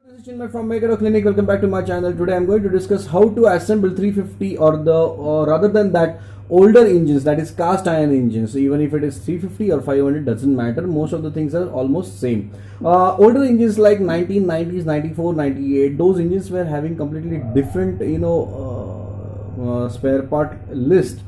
This is Chinmay from Maker Clinic. Welcome back to my channel. Today I'm going to discuss how to assemble 350 or rather than that older engines, that is cast iron engines. Even if it is 350 or 500 doesn't matter. Most of the things are almost same. Older engines like 1990s, 94, 98, those engines were having completely different spare part list.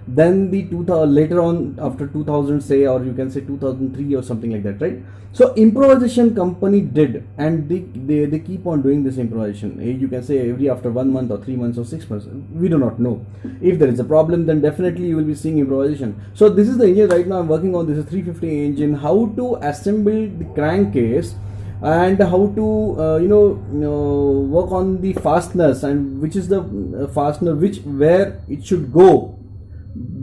Then the 2000 later on after 2000 say, or you can say 2003 or something like that, right? So improvisation company did, and they keep on doing this improvisation. You can say every after 1 month or 3 months or 6 months, we do not know. If there is a problem, then definitely you will be seeing improvisation. So this is the engine right now I'm working on. This is 350 engine. How to assemble the crankcase and how to work on the fasteners, and which is the fastener which where it should go.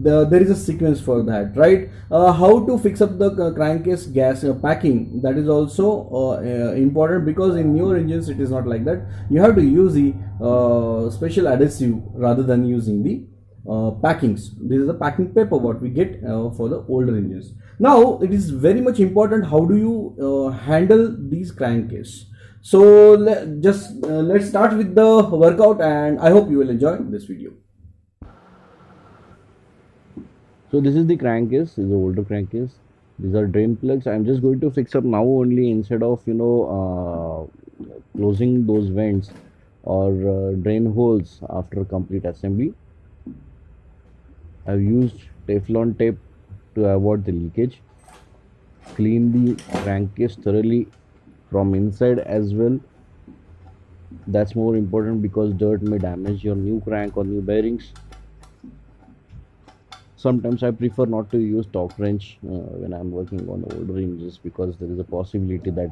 There is a sequence for that, right? How to fix up the crankcase gas packing, that is also important, because in newer engines it is not like that. You have to use the special adhesive rather than using the packings. This is the packing paper what we get for the older engines. Now it is very much important how do you handle these crankcase. So let's start with the workout, and I hope you will enjoy this video. So this is the crankcase, this is the older crankcase. These are drain plugs. I'm just going to fix up now only, instead of closing those vents or drain holes after complete assembly. I've used Teflon tape to avoid the leakage. Clean the crankcase thoroughly from inside as well. That's more important because dirt may damage your new crank or new bearings. Sometimes I prefer not to use torque wrench when I'm working on older engines, because there is a possibility that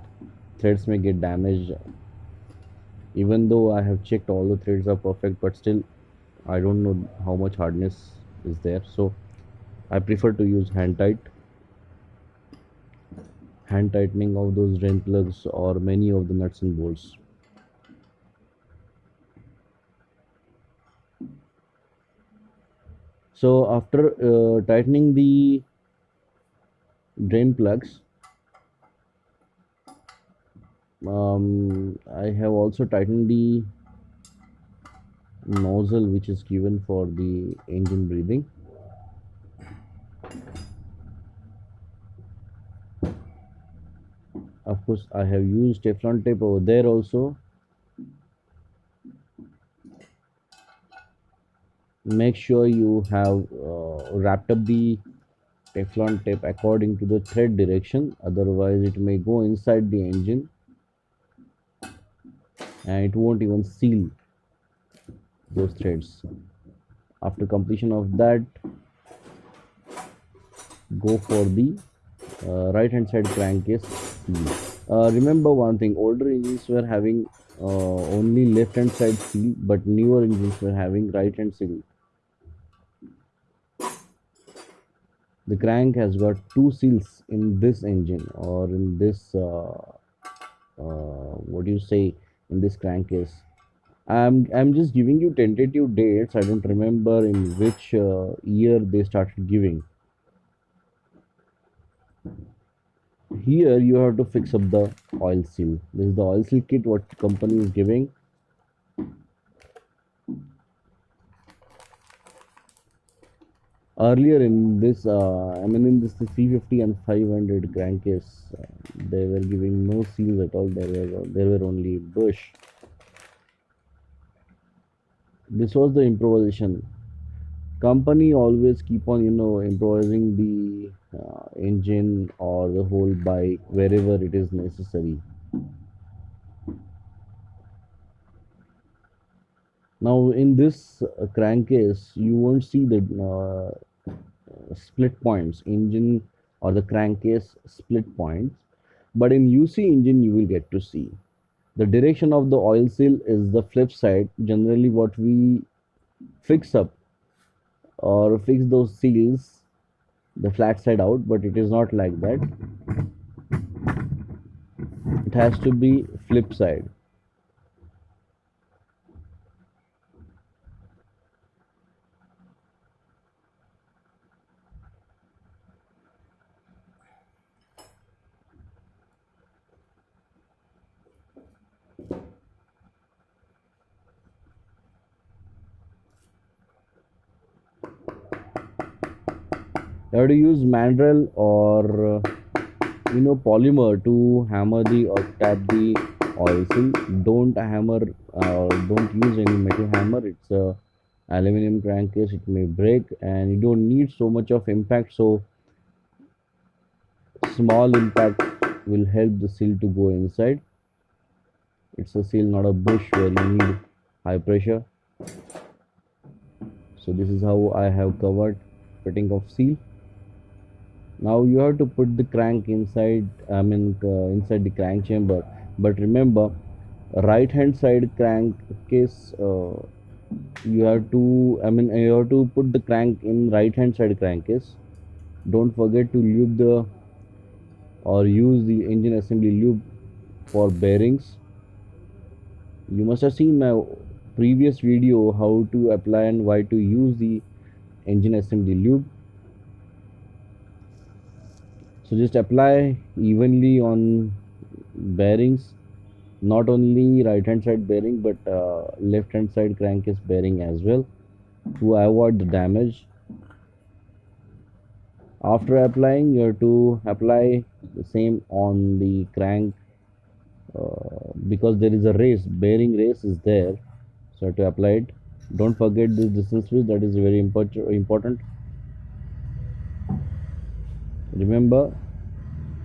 threads may get damaged. Even though I have checked all the threads are perfect, but still I don't know how much hardness is there. So I prefer to use hand tightening of those drain plugs or many of the nuts and bolts. So after tightening the drain plugs, I have also tightened the nozzle which is given for the engine breathing. Of course, I have used Teflon tape over there also. Make sure you have wrapped up the Teflon tape according to the thread direction, otherwise it may go inside the engine and it won't even seal those threads. After completion of that, go for the right hand side crankcase seal. Remember one thing, older engines were having only left hand side seal, but newer engines were having right hand seal. The crank has got two seals in this engine, or in this what do you say, in this crankcase. I'm just giving you tentative dates. I don't remember in which year they started giving. Here you have to fix up the oil seal. This is the oil seal kit what company is giving. Earlier in this in this 350 and 500 crankcase, they were giving no seals at all. There were only bush. This was the improvisation. Company always keep on improvising the engine or the whole bike wherever it is necessary. Now in this crankcase, you won't see the split points, engine or the crankcase split points, but in UC engine you will get to see. The direction of the oil seal is the flip side. Generally what we fix up or fix those seals the flat side out, but it is not like that. It has to be flip side. You have to use mandrel or polymer to hammer the or tap the oil seal. Don't hammer don't use any metal hammer. It's a aluminum crankcase, it may break, and you don't need so much of impact, so small impact will help the seal to go inside. It's a seal, not a bush where you need high pressure. So this is how I have covered fitting of seal. Now you have to put the crank inside, inside the crank chamber, but remember, right hand side crankcase, you have to you have to put the crank in right hand side crankcase. Don't forget to lube the or use the engine assembly lube for bearings. You must have seen my previous video how to apply and why to use the engine assembly lube. So just apply evenly on bearings, not only right hand side bearing but left hand side crankcase bearing as well, to avoid the damage. After applying, you have to apply the same on the crank, because there is a race, bearing race is there, so you have to apply it. Don't forget this distance switch, that is very important. Remember,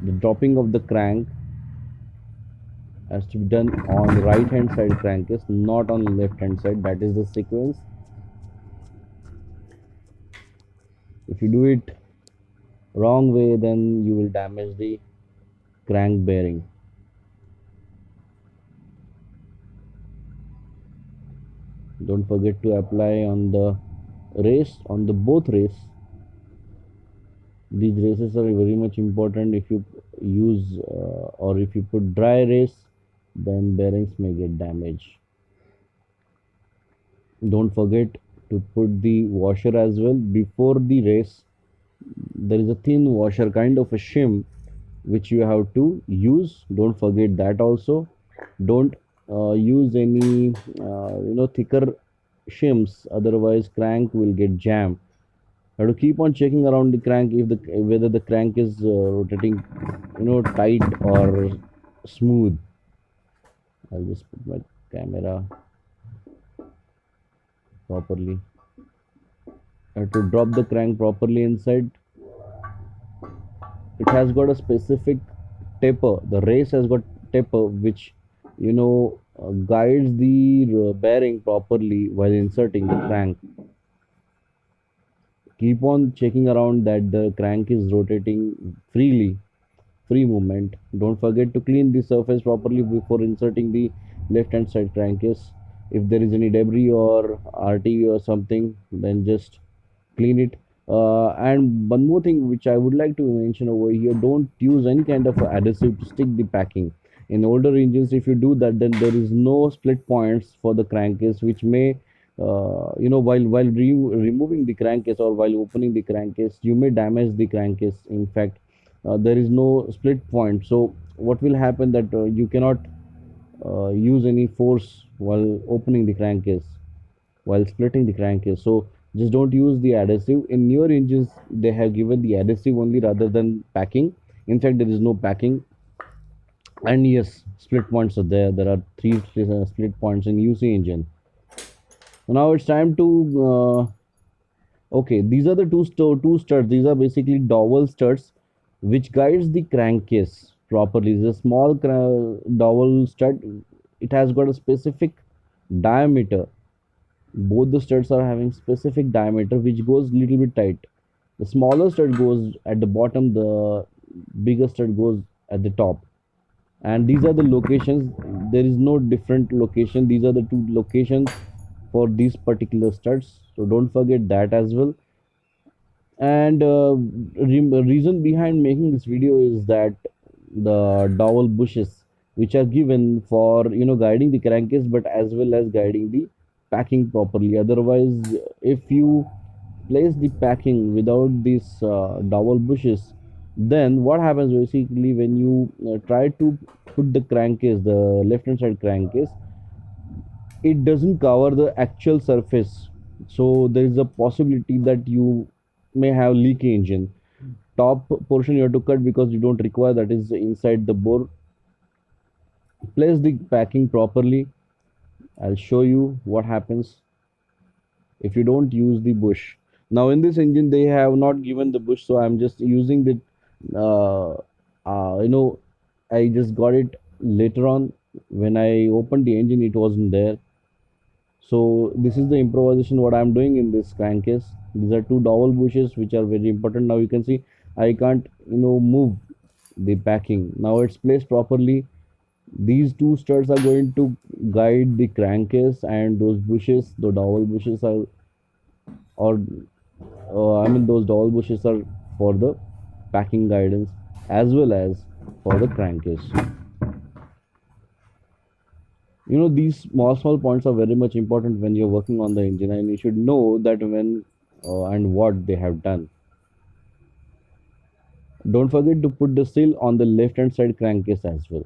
the dropping of the crank has to be done on right hand side crankcase, not on left hand side. That is the sequence. If you do it wrong way, then you will damage the crank bearing. Don't forget to apply on the race, on the both race. These races are very much important. If you use or if you put dry race, then bearings may get damaged. Don't forget to put the washer as well before the race. There is a thin washer, kind of a shim, which you have to use. Don't forget that also. Don't use any thicker shims, otherwise crank will get jammed. You have to keep on checking around the crank if whether the crank is rotating tight or smooth. I'll just put my camera properly. I have to drop the crank properly inside. It has got a specific taper. The race has got taper which guides the bearing properly while inserting the crank. Keep on checking around that the crank is rotating freely, free movement. Don't forget to clean the surface properly before inserting the left hand side crankcase. If there is any debris or RTV or something, then just clean it. And one more thing which I would like to mention over here, don't use any kind of adhesive to stick the packing. In older engines, if you do that, then there is no split points for the crankcase, which may while removing the crankcase or while opening the crankcase, you may damage the crankcase. In fact, there is no split point, so what will happen that you cannot use any force while opening the crankcase, while splitting the crankcase. So just don't use the adhesive. In newer engines, they have given the adhesive only rather than packing. In fact, there is no packing. And yes, split points are there. There are three split points in UC engine. So now it's time to okay, these are the two studs. These are basically dowel studs which guides the crankcase properly. This is a small dowel stud. It has got a specific diameter. Both the studs are having specific diameter which goes little bit tight. The smaller stud goes at the bottom, the bigger stud goes at the top. And these are the locations. There is no different location. These are the two locations for these particular studs, so don't forget that as well. And reason behind making this video is that the dowel bushes which are given for guiding the crankcase, but as well as guiding the packing properly. Otherwise, if you place the packing without these dowel bushes, then what happens basically when you try to put the crankcase, the left hand side crankcase, it doesn't cover the actual surface. So there is a possibility that you may have leaky engine. Top portion you have to cut because you don't require, that is inside the bore. Place the packing properly. I'll show you what happens if you don't use the bush. Now in this engine they have not given the bush, so I'm just using the uh, you know, I just got it later on. When I opened the engine it wasn't there. So this is the improvisation what I'm doing in this crankcase. These are two dowel bushes which are very important. Now you can see I can't, you know, move the packing. Now it's placed properly. These two studs are going to guide the crankcase, and those bushes, the dowel bushes are, or I mean those dowel bushes are for the packing guidance as well as for the crankcase. You know, these small points are very much important when you're working on the engine, and you should know that when and what they have done. Don't forget to put the seal on the left hand side crankcase as well.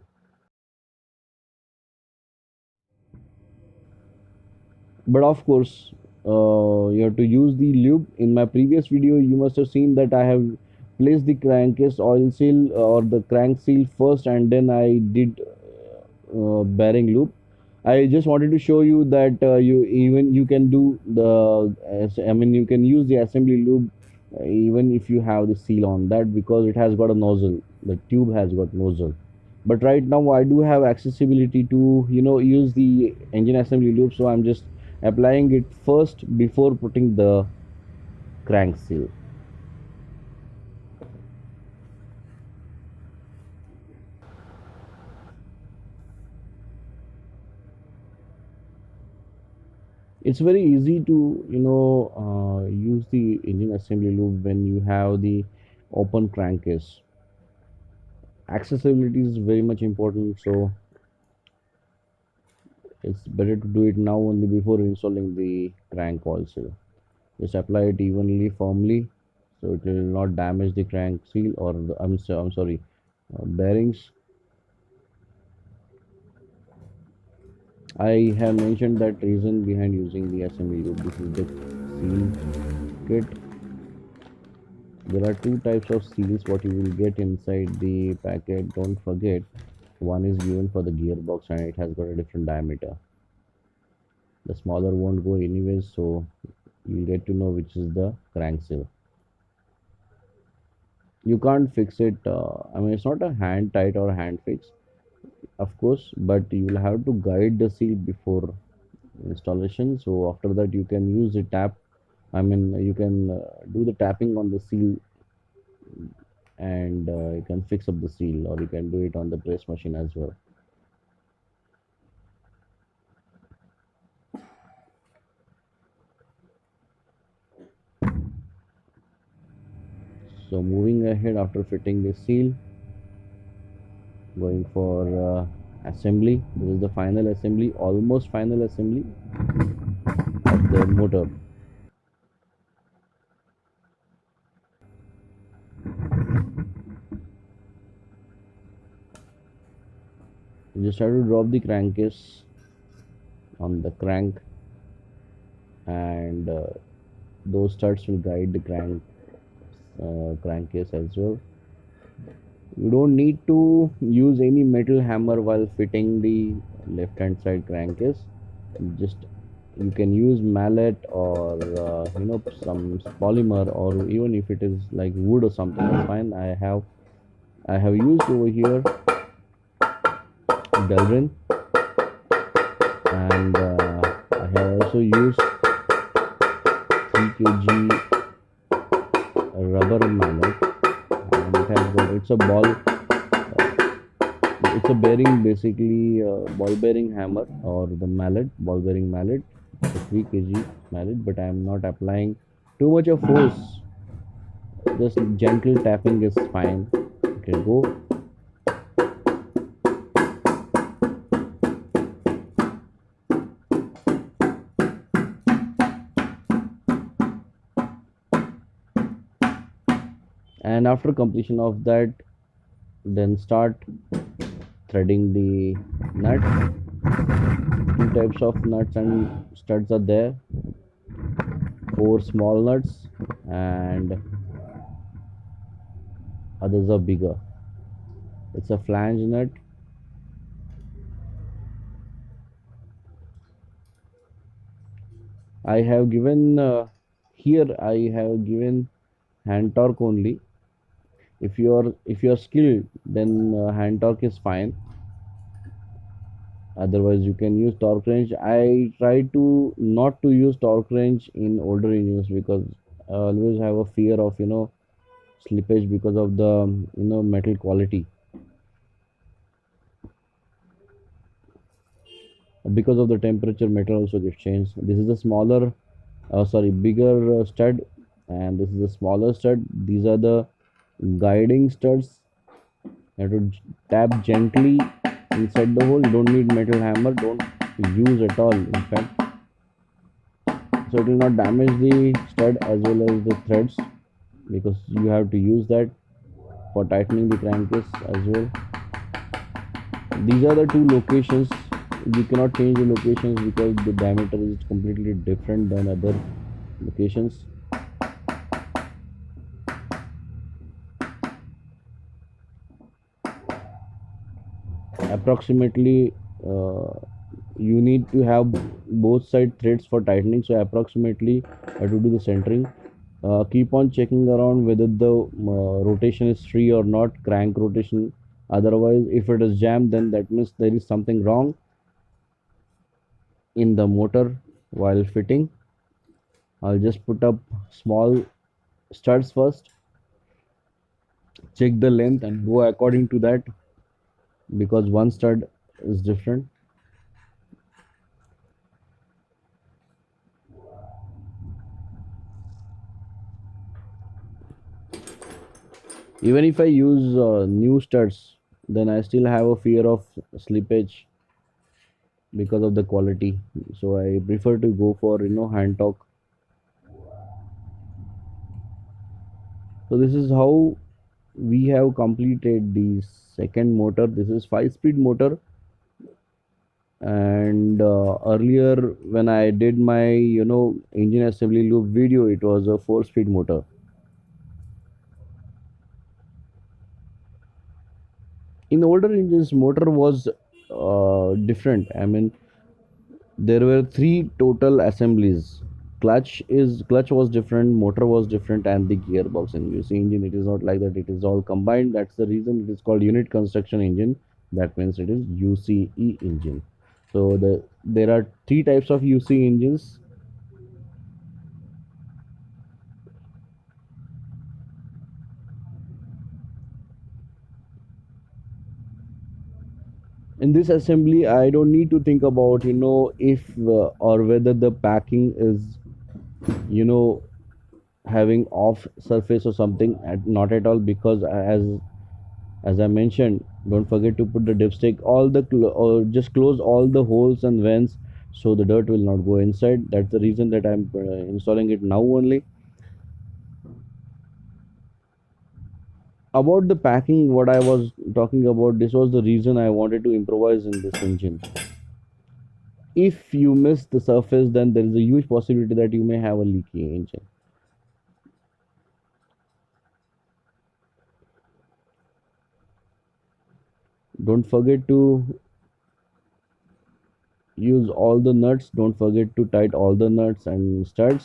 But of course, you have to use the lube. In my previous video you must have seen that I have placed the crankcase oil seal or the crank seal first, and then I did bearing lube. I just wanted to show you that you can do the I mean you can use the assembly lube even if you have the seal on that, because it has got a nozzle. The tube has got nozzle. But right now I do have accessibility to, you know, use the engine assembly lube, so I'm just applying it first before putting the crank seal. It's very easy to, you know, use the engine assembly lube when you have the open crankcase. Accessibility is very much important, so it's better to do it now only before installing the crank oil seal. Just apply it evenly, firmly, so it will not damage the crank seal or the, I'm sorry, bearings. I have mentioned that reason behind using the assembly lube. This is the seal kit. There are two types of seals what you will get inside the packet. Don't forget, one is given for the gearbox and it has got a different diameter. The smaller won't go anyways, so you'll get to know which is the crank seal. You can't fix it. I mean, it's not a hand tight or hand fix, of course, but you will have to guide the seal before installation. So after that, you can use the tap. I mean, you can do the tapping on the seal, and you can fix up the seal, or you can do it on the press machine as well. So moving ahead after fitting the seal, going for assembly. This is the final assembly, almost final assembly of the motor. You just have to drop the crankcase on the crank, and those studs will guide the crankcase as well. You don't need to use any metal hammer while fitting the left hand side crankcase. Just you can use mallet or you know, some polymer, or even if it is like wood or something, that's fine. I have used over here Delrin, and I have also used 3 kg rubber mallet, and it has got, it's a ball, it's a bearing basically, ball bearing hammer or the mallet, ball bearing mallet. It's a 3 kg mallet, but I am not applying too much of force. Just gentle tapping is fine. Okay, go. And after completion of that, then start threading the nut. Two types of nuts and studs are there. 4 small nuts and others are bigger. It's a flange nut. I have given here I have given hand torque only. If you're skilled, then hand torque is fine. Otherwise, you can use torque wrench. I try to not to use torque wrench in older engines because I always have a fear of slippage because of the metal quality. Because of the temperature, metal also gets changed. This is a smaller, sorry, bigger stud, and this is a smaller stud. These are the guiding studs. You have to tap gently inside the hole. You don't need metal hammer. Don't use at all. In fact, so it will not damage the stud as well as the threads because you have to use that for tightening the crankcase as well. These are the two locations. You cannot change the locations because the diameter is completely different than other locations. Approximately you need to have both side threads for tightening, so approximately I have to do the centering. Keep on checking around whether the rotation is free or not, crank rotation. Otherwise, if it is jammed, then that means there is something wrong in the motor while fitting. I'll just put up small studs first, check the length and go according to that because one stud is different. Even if I use new studs, then I still have a fear of slippage because of the quality. So I prefer to go for hand torque. So this is how we have completed the second motor. This is 5-speed motor, and earlier when I did my engine assembly loop video, it was a 4-speed motor. In older engines, motor was different. I mean, there were three total assemblies. Clutch was different, motor was different, and the gearbox. And you see engine, it is not like that, it is all combined. That's the reason it is called unit construction engine. That means it is UCE engine. So there are three types of UC engines. In this assembly, I don't need to think about if or whether the packing is you know having off surface or something. Not at all, because as I mentioned, don't forget to put the dipstick, all the or just close all the holes and vents so the dirt will not go inside. That's the reason that I'm installing it now only. About the packing, what I was talking about, this was the reason I wanted to improvise in this engine. If you miss the surface, then there is a huge possibility that you may have a leaky engine. Don't forget to use all the nuts. Don't forget to tight all the nuts and studs.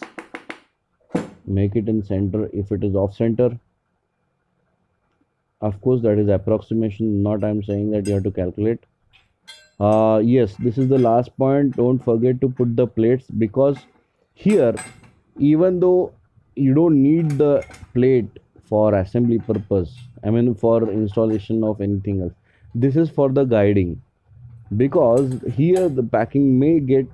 Make it in center if it is off center. Of course, that is approximation, not I'm saying that you have to calculate. Yes, this is the last point. Don't forget to put the plates, because here, even though you don't need the plate for assembly purpose, I mean for installation of anything else, this is for the guiding, because here the packing may get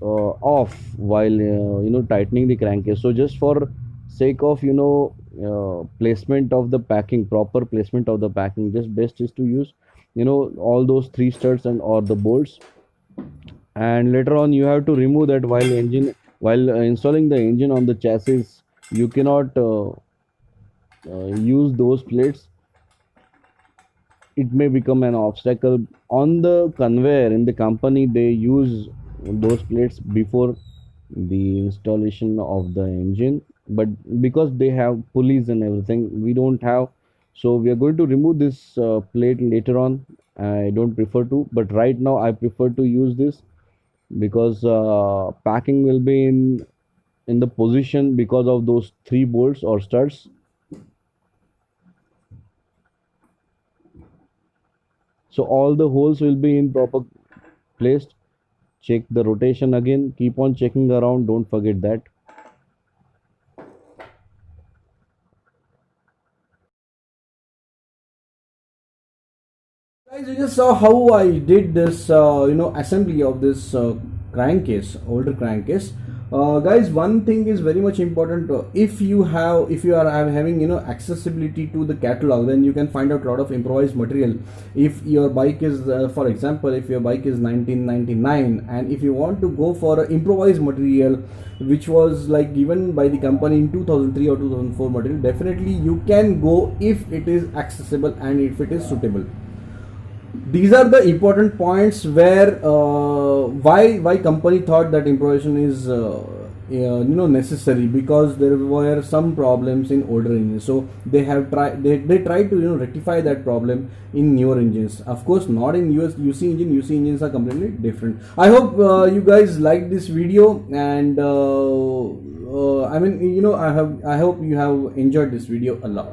off while tightening the crankcase. So just for sake of placement of the packing, proper placement of the packing, just best is to use all those three studs and or the bolts. And later on you have to remove that while installing the engine on the chassis. You cannot use those plates. It may become an obstacle on the conveyor. In the company, they use those plates before the installation of the engine, but because they have pulleys and everything, we don't have. So we are going to remove this plate later on. I don't prefer to, but right now I prefer to use this because packing will be in the position because of those three bolts or studs. So all the holes will be in proper placed. Check the rotation again, keep on checking around, don't forget that. Guys, you just saw how I did this, assembly of this crankcase, older crankcase. Guys, one thing is very much important. If you are having, accessibility to the catalog, then you can find out a lot of improvised material. If your bike is, for example, if your bike is 1999, and if you want to go for an improvised material, which was like given by the company in 2003 or 2004 material, definitely you can go if it is accessible and if it is suitable. These are the important points where why company thought that improvisation is necessary, because there were some problems in older engines, so they tried to rectify that problem in newer engines. Of course, not in UC engine. UC engines are completely different. I hope you guys liked this video, and I hope you have enjoyed this video a lot.